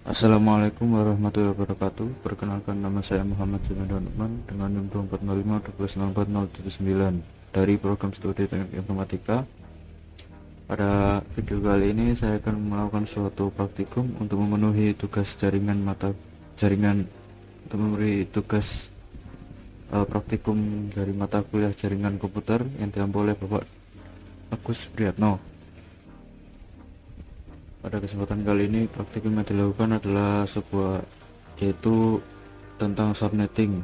Assalamualaikum warahmatullahi wabarakatuh. Perkenalkan, nama saya Muhammad Junaidi Nukman dengan NIM 2405 dari program studi Teknik Informatika. Pada video kali ini saya akan melakukan suatu praktikum untuk memenuhi tugas praktikum dari mata kuliah jaringan komputer yang diampu oleh Bapak Agus Priyatno. Pada kesempatan kali ini praktikum yang dilakukan adalah yaitu tentang subnetting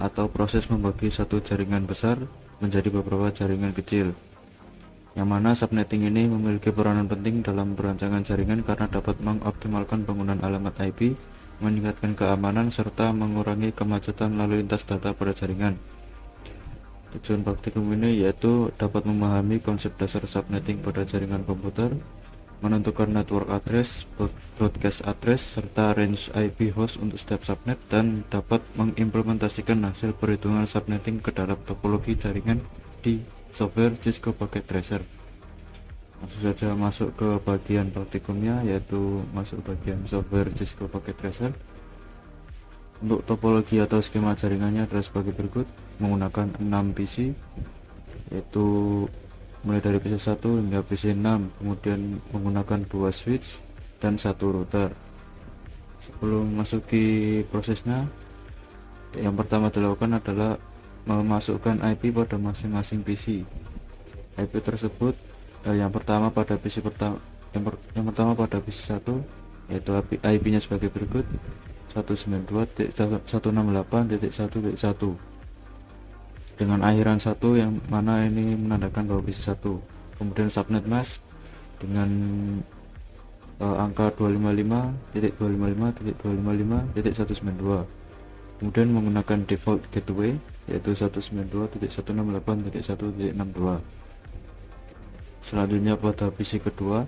atau proses membagi satu jaringan besar menjadi beberapa jaringan kecil, yang mana subnetting ini memiliki peranan penting dalam perancangan jaringan karena dapat mengoptimalkan penggunaan alamat IP, meningkatkan keamanan, serta mengurangi kemacetan lalu lintas data pada jaringan. Tujuan praktikum ini yaitu dapat memahami konsep dasar subnetting pada jaringan komputer, menentukan network address, broadcast address, serta range IP host untuk setiap subnet, dan dapat mengimplementasikan hasil perhitungan subnetting ke dalam topologi jaringan di software Cisco Packet Tracer. Langsung saja masuk ke bagian praktikumnya, yaitu masuk bagian software Cisco Packet Tracer. Untuk topologi atau skema jaringannya adalah sebagai berikut, menggunakan 6 PC, yaitu mulai dari PC 1 hingga PC 6, kemudian menggunakan 2 switch dan 1 router. Sebelum masuki prosesnya, yang pertama dilakukan adalah memasukkan IP pada masing-masing PC. IP tersebut yang pertama pada PC pada PC 1, yaitu IP-nya sebagai berikut: 192.168.1.1 dengan akhiran 1, yang mana ini menandakan bahwa PC 1. Kemudian subnet mask dengan angka 255.255.255.192. Kemudian menggunakan default gateway yaitu 192.168.1.62. Selanjutnya pada PC kedua,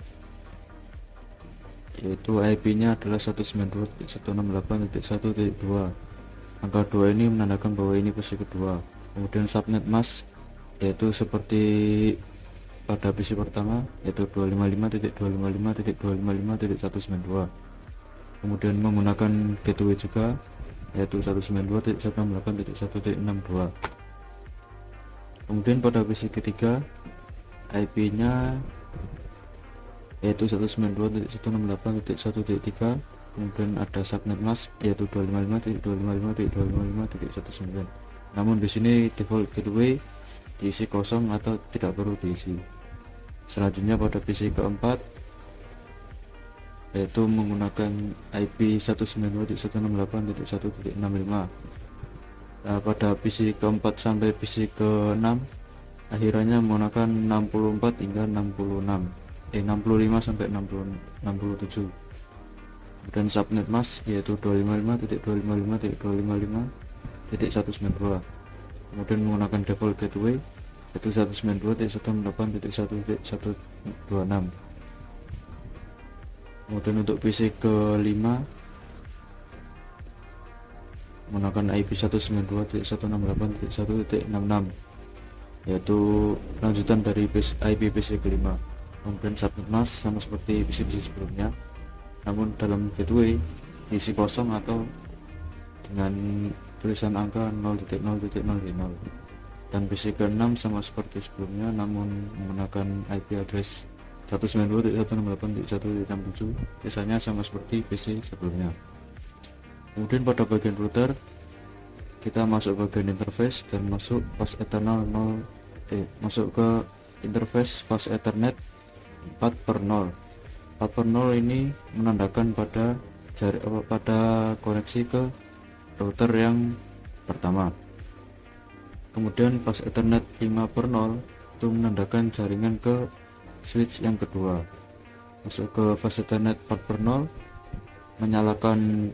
yaitu IP-nya adalah 192.168.1.2. Angka 2 ini menandakan bahwa ini PC kedua. Kemudian subnet mask yaitu seperti pada PC pertama, yaitu 255.255.255.192. Kemudian menggunakan gateway juga, yaitu 192.168.1.62. Kemudian pada PC ketiga, IP-nya yaitu 192.168.1.3. kemudian ada subnet mask yaitu 255.255.255.19. namun di sini default gateway diisi kosong atau tidak perlu diisi. Selanjutnya pada PC keempat, yaitu menggunakan IP 192.168.1.65. Pada PC keempat sampai PC ke-6 akhirannya menggunakan 64 hingga 65 sampai 67. Dan subnet mask yaitu 255.255.255.192. kemudian menggunakan default gateway yaitu 192.168.1.126. kemudian untuk PC ke-5 menggunakan IP 192.168.1.66, yaitu lanjutan dari IP PC ke-5. kemudian subnet mask sama seperti PC-PC sebelumnya, namun dalam gateway diisi kosong atau dengan tulisan angka 0.0.0. dan PC ke-6 sama seperti sebelumnya, namun menggunakan IP address 192.168.1.67. sisanya sama seperti PC sebelumnya. Kemudian pada bagian router kita masuk bagian interface dan masuk ke interface fast Ethernet 4/0. 4/0 ini menandakan pada koneksi ke router yang pertama. Kemudian fast Ethernet 5/0 itu menandakan jaringan ke switch yang kedua. Masuk ke fast Ethernet 4/0, menyalakan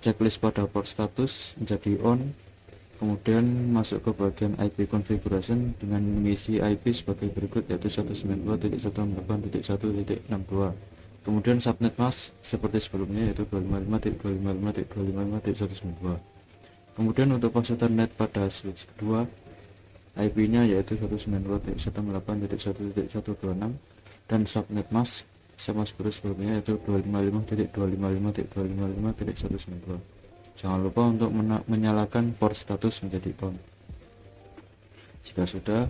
checklist pada port status menjadi on. Kemudian masuk ke bagian IP configuration dengan mengisi IP sebagai berikut, yaitu 192.168.1.62. kemudian subnet mask seperti sebelumnya, yaitu 255.255.255.192. kemudian untuk fast Ethernet pada switch kedua, IP-nya yaitu 192.168.1.126 dan subnet mask sama seperti sebelumnya, yaitu 255.255.255.192. Jangan lupa untuk menyalakan port status menjadi on. Jika sudah,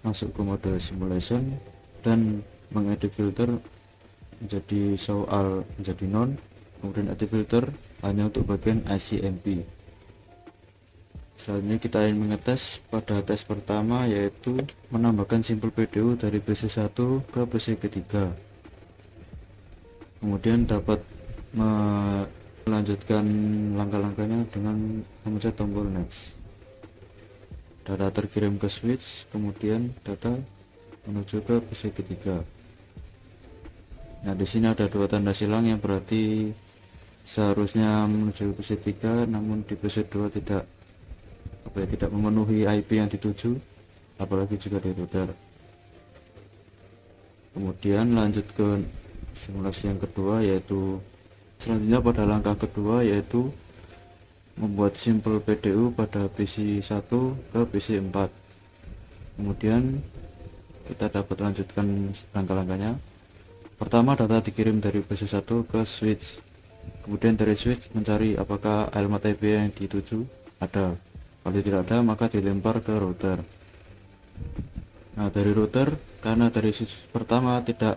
masuk ke mode simulation dan mengedit filter menjadi show all menjadi non, kemudian edit filter hanya untuk bagian ICMP. Selanjutnya kita ingin mengetes pada tes pertama, yaitu menambahkan simpel PDU dari PC1 ke PC3. Kemudian dapat melanjutkan langkah-langkahnya dengan memencet tombol next. Data terkirim ke switch, kemudian data menuju ke PC ketiga. Nah, di sini ada dua tanda silang yang berarti seharusnya menuju ke PC 3, namun di PC 2 tidak memenuhi IP yang dituju, apalagi juga di router. Kemudian lanjut ke simulasi yang kedua, yaitu selanjutnya pada langkah kedua, yaitu membuat simpel PDU pada PC 1 ke PC 4. Kemudian kita dapat lanjutkan langkah-langkahnya. Pertama, data dikirim dari PC 1 ke switch. Kemudian dari switch mencari apakah alamat IP yang dituju ada. Kalau tidak ada, maka dilempar ke router. Nah, dari router, karena dari switch pertama tidak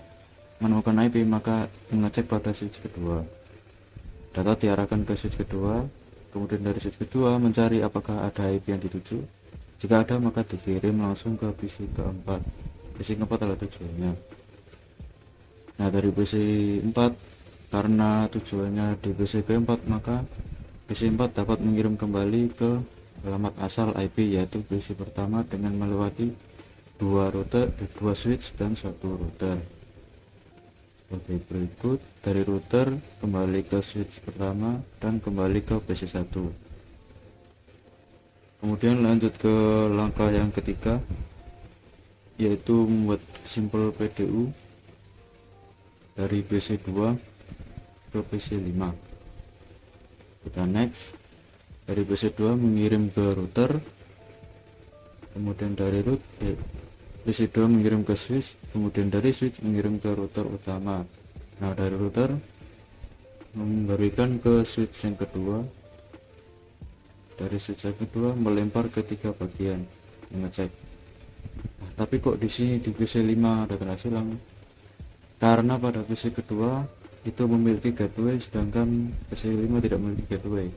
menemukan IP, maka mengecek pada switch kedua. Data diarahkan ke switch kedua, kemudian dari switch kedua mencari apakah ada IP yang dituju. Jika ada, maka dikirim langsung ke PC keempat. PC keempat adalah tujuannya. Nah, dari PC 4, karena tujuannya di PC keempat, maka PC 4 dapat mengirim kembali ke alamat asal IP, yaitu PC pertama dengan melewati dua switch dan satu router. Sebagai berikut, dari router kembali ke switch pertama dan kembali ke PC 1. Kemudian lanjut ke langkah yang ketiga, yaitu membuat simpel PDU dari PC 2 ke PC 5. Kita next. Dari PC 2 mengirim ke router, kemudian dari PC 2 mengirim ke switch, kemudian dari switch mengirim ke router utama. Nah, dari router memberikan ke switch yang kedua, dari switch yang kedua melempar ke tiga bagian, mengecek. Nah, tapi kok di sini di PC 5 ada tanda silang? Karena pada PC kedua itu memiliki gateway, sedangkan PC 5 tidak memiliki gateway.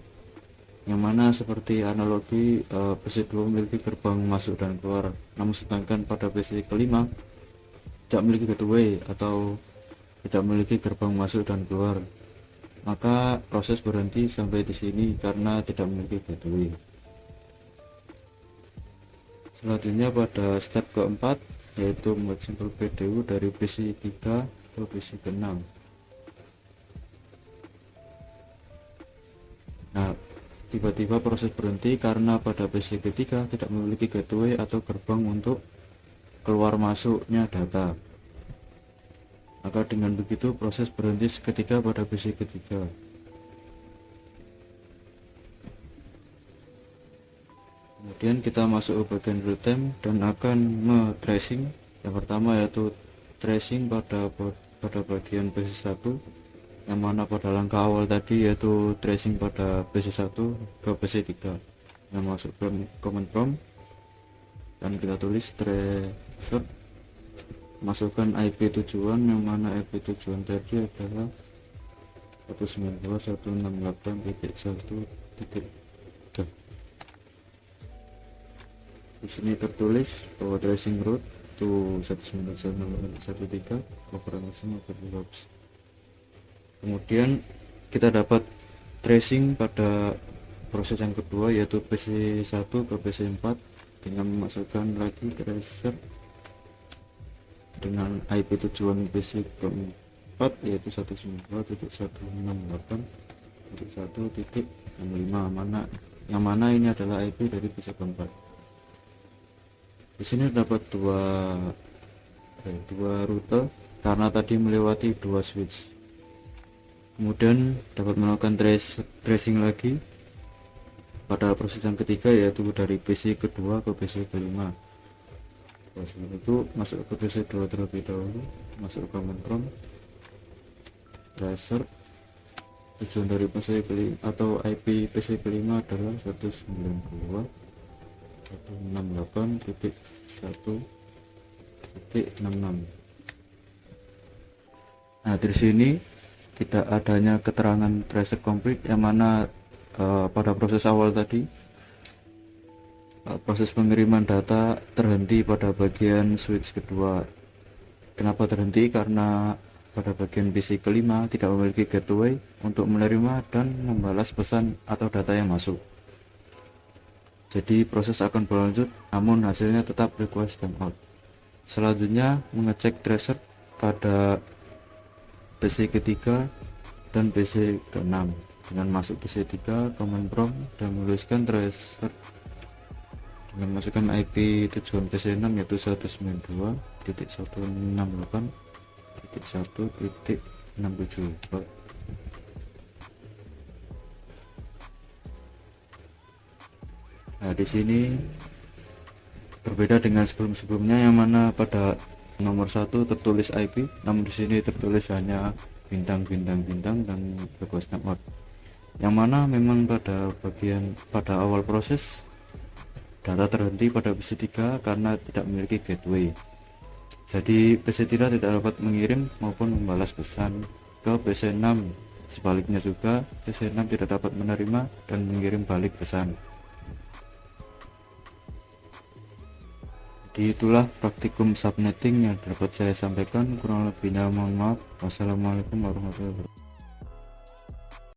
Yang mana seperti analogi PC 2 memiliki gerbang masuk dan keluar, namun sedangkan pada PC kelima tidak memiliki gateway atau tidak memiliki gerbang masuk dan keluar, maka proses berhenti sampai di sini karena tidak memiliki gateway. Selanjutnya pada step keempat, yaitu membuat simpel PDU dari PC 3 ke PC ke 6. Nah, tiba-tiba proses berhenti karena pada PC ketiga tidak memiliki gateway atau gerbang untuk keluar masuknya data. Maka dengan begitu proses berhenti seketika pada PC ketiga. Kemudian kita masuk ke bagian real time dan akan tracing. Yang pertama yaitu tracing pada bagian PC1, yang mana pada langkah awal tadi yaitu tracing pada PC1 ke PC3. Yang masuk ke command prompt dan kita tulis tracer, masukkan IP tujuan, yang mana IP tujuan tadi adalah 192.168.1. Di sini tertulis bahwa tracing route to 192.168.1.13 overall overlaps. Kemudian kita dapat tracing pada proses yang kedua, yaitu PC1 ke PC4 dengan memasukkan lagi tracer dengan IP tujuan PC keempat, yaitu 192.168.1.65, yang mana ini adalah IP dari PC keempat. Di sini dapat dua rute karena tadi melewati dua switch. Kemudian dapat melakukan tracing lagi pada proses yang ketiga, yaitu dari PC kedua ke PC kelima. Sebelum itu masuk ke PC 2 terlebih dahulu, masuk ke command prompt tracer. Tujuan dari PC kelima atau IP PC kelima adalah 192.168.1.66. Nah, dari sini tidak adanya keterangan tracer complete, yang mana pada proses awal tadi proses pengiriman data terhenti pada bagian switch kedua. Kenapa terhenti? Karena pada bagian PC kelima tidak memiliki gateway untuk menerima dan membalas pesan atau data yang masuk. Jadi proses akan berlanjut, namun hasilnya tetap request timeout. Selanjutnya mengecek tracer pada PC ketiga dan PC ke-6. Dengan masuk PC 3, command prompt dan menuliskan tracer dengan masukkan IP tujuan PC 6 yaitu 192.168.1.67. Nah, di sini berbeda dengan sebelum-sebelumnya, yang mana pada nomor 1 tertulis IP, namun di sini tertulis hanya bintang dan request timeout. Yang mana memang pada awal proses data terhenti pada PC 3 karena tidak memiliki gateway. Jadi PC 3 tidak dapat mengirim maupun membalas pesan ke PC 6. Sebaliknya juga PC 6 tidak dapat menerima dan mengirim balik pesan. Jadi itulah praktikum subnetting yang dapat saya sampaikan. Kurang lebihnya mohon maaf. Wassalamualaikum warahmatullahi wabarakatuh.